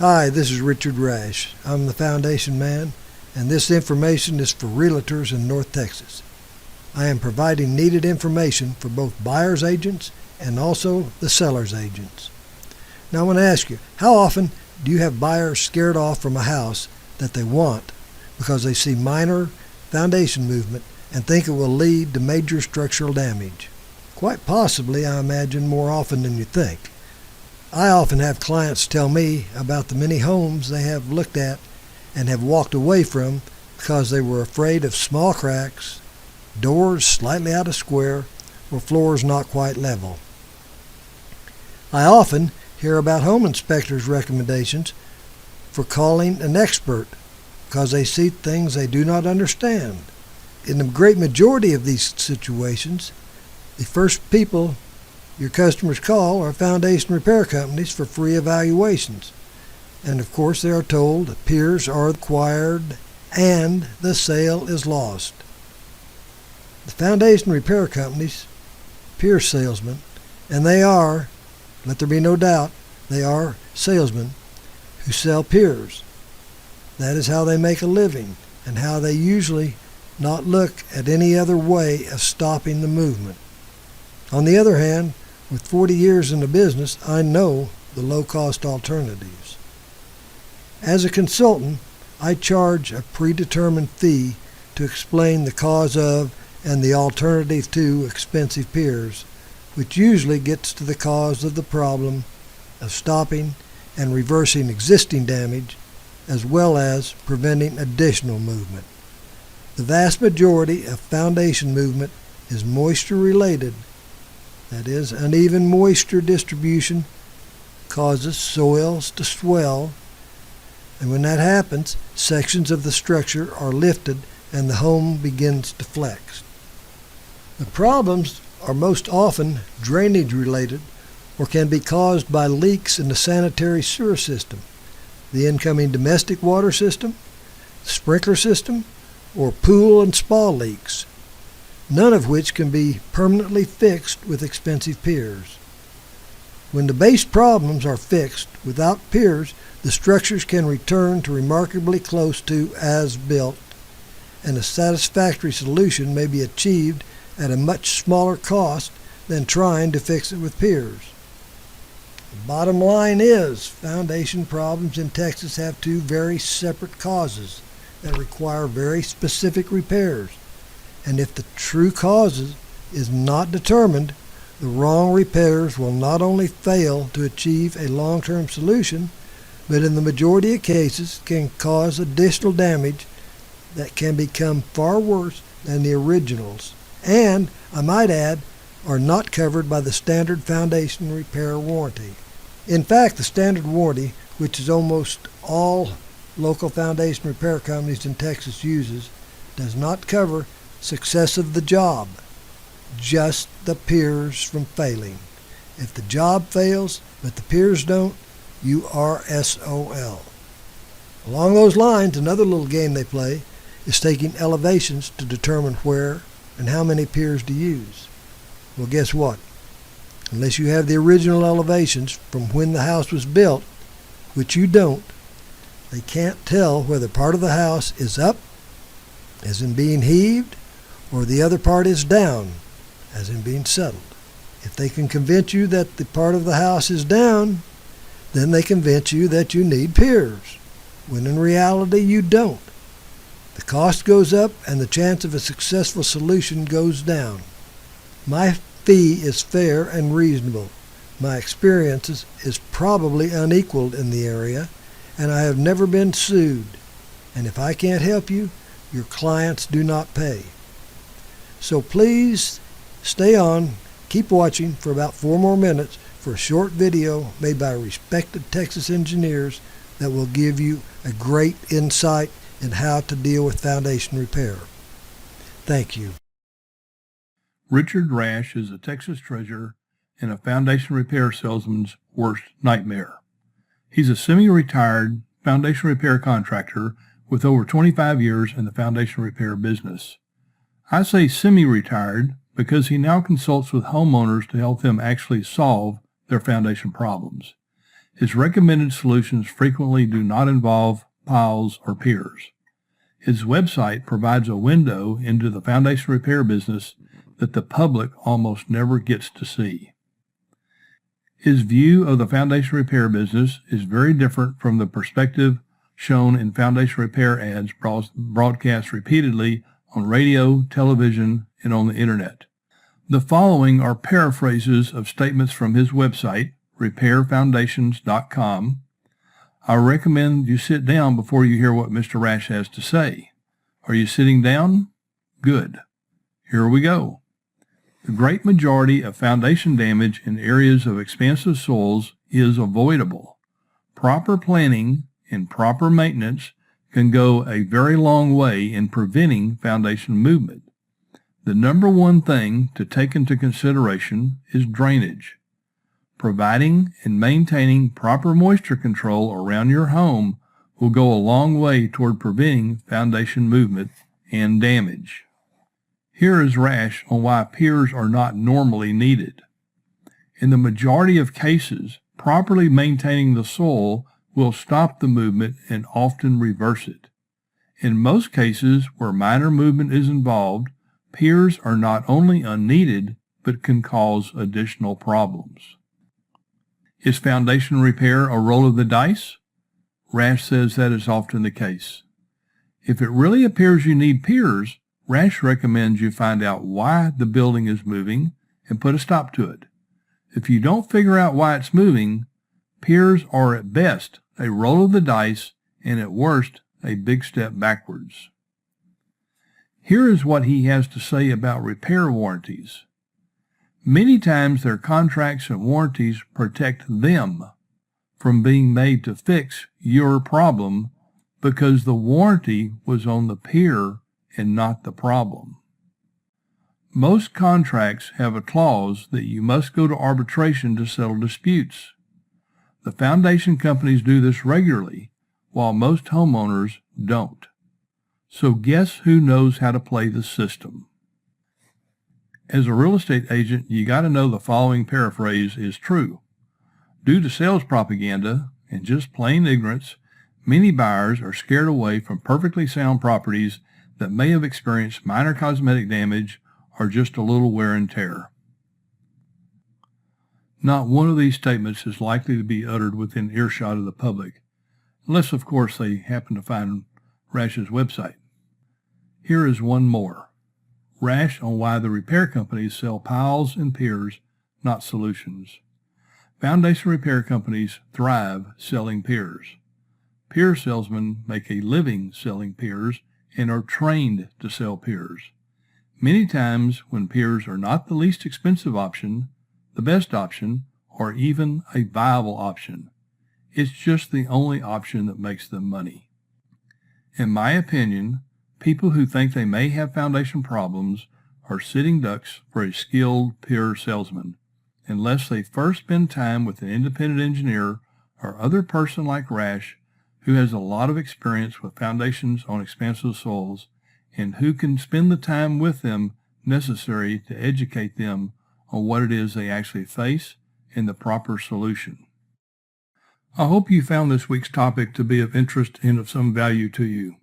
Hi, this is Richard Rash. I'm the foundation man, and this information is for realtors in North Texas. I am providing needed information for both buyer's agents and also the seller's agents. Now I want to ask you, how often do you have buyers scared off from a house that they want because they see minor foundation movement and think it will lead to major structural damage? Quite possibly, I imagine, more often than you think. I often have clients tell me about the many homes they have looked at and have walked away from because they were afraid of small cracks, doors slightly out of square, or floors not quite level. I often hear about home inspectors' recommendations for calling an expert because they see things they do not understand. In the great majority of these situations, the first people your customers call are foundation repair companies for free evaluations. And of course they are told that peers are required and the sale is lost. The foundation repair companies, peer salesmen, and they are, let there be no doubt, they are salesmen who sell peers. That is how they make a living and how they usually not look at any other way of stopping the movement. On the other hand, with 40 years in the business, I know the low-cost alternatives. As a consultant, I charge a predetermined fee to explain the cause of and the alternative to expensive peers, which usually gets to the cause of the problem of stopping and reversing existing damage, as well as preventing additional movement. The vast majority of foundation movement is moisture-related. That is, uneven moisture distribution causes soils to swell, and when that happens, sections of the structure are lifted and the home begins to flex. The problems are most often drainage related or can be caused by leaks in the sanitary sewer system, the incoming domestic water system, the sprinkler system, or pool and spa leaks, none of which can be permanently fixed with expensive piers. When the base problems are fixed without piers, the structures can return to remarkably close to as built, and a satisfactory solution may be achieved at a much smaller cost than trying to fix it with piers. The bottom line is, foundation problems in Texas have two very separate causes that require very specific repairs. And if the true causes is not determined, the wrong repairs will not only fail to achieve a long-term solution, but in the majority of cases can cause additional damage that can become far worse than the originals, and, I might add, are not covered by the standard foundation repair warranty. In fact, the standard warranty, which is almost all local foundation repair companies in Texas uses, does not cover success of the job, just the piers from failing. If the job fails, but the piers don't, you are SOL. Along those lines, another little game they play is taking elevations to determine where and how many piers to use. Well, guess what? Unless you have the original elevations from when the house was built, which you don't, they can't tell whether part of the house is up, as in being heaved, or the other part is down, as in being settled. If they can convince you that the part of the house is down, then they convince you that you need piers, when in reality you don't. The cost goes up and the chance of a successful solution goes down. My fee is fair and reasonable. My experience is probably unequaled in the area, and I have never been sued. And if I can't help you, your clients do not pay. So please stay on, keep watching for about 4 more minutes for a short video made by respected Texas engineers that will give you a great insight in how to deal with foundation repair. Thank you. Richard Rash is a Texas treasurer and a foundation repair salesman's worst nightmare. He's a semi-retired foundation repair contractor with over 25 years in the foundation repair business. I say semi-retired because he now consults with homeowners to help them actually solve their foundation problems. His recommended solutions frequently do not involve piles or piers. His website provides a window into the foundation repair business that the public almost never gets to see. His view of the foundation repair business is very different from the perspective shown in foundation repair ads broadcast repeatedly on radio, television, and on the internet. The following are paraphrases of statements from his website, repairfoundations.com. I recommend you sit down before you hear what Mr. Rash has to say. Are you sitting down? Good. Here we go. The great majority of foundation damage in areas of expansive soils is avoidable. Proper planning and proper maintenance can go a very long way in preventing foundation movement. The number one thing to take into consideration is drainage. Providing and maintaining proper moisture control around your home will go a long way toward preventing foundation movement and damage. Here is Rash on why piers are not normally needed. In the majority of cases, properly maintaining the soil will stop the movement and often reverse it. In most cases where minor movement is involved, piers are not only unneeded, but can cause additional problems. Is foundation repair a roll of the dice? Rash says that is often the case. If it really appears you need piers, Rash recommends you find out why the building is moving and put a stop to it. If you don't figure out why it's moving, piers are at best a roll of the dice and at worst a big step backwards. Here is what he has to say about repair warranties. Many times their contracts and warranties protect them from being made to fix your problem because the warranty was on the pier and not the problem. Most contracts have a clause that you must go to arbitration to settle disputes. The foundation companies do this regularly, while most homeowners don't. So guess who knows how to play the system? As a real estate agent, you got to know the following paraphrase is true. Due to sales propaganda and just plain ignorance, many buyers are scared away from perfectly sound properties that may have experienced minor cosmetic damage or just a little wear and tear. Not one of these statements is likely to be uttered within earshot of the public, unless of course they happen to find Rash's website. Here is one more. Rash on why the repair companies sell piles and piers, not solutions. Foundation repair companies thrive selling piers. Pier salesmen make a living selling piers and are trained to sell piers. Many times when piers are not the least expensive option, the best option, or even a viable option, it's just the only option that makes them money. In my opinion, people who think they may have foundation problems are sitting ducks for a skilled pier salesman, unless they first spend time with an independent engineer or other person like Rash who has a lot of experience with foundations on expansive soils and who can spend the time with them necessary to educate them on what it is they actually face and the proper solution. I hope you found this week's topic to be of interest and of some value to you.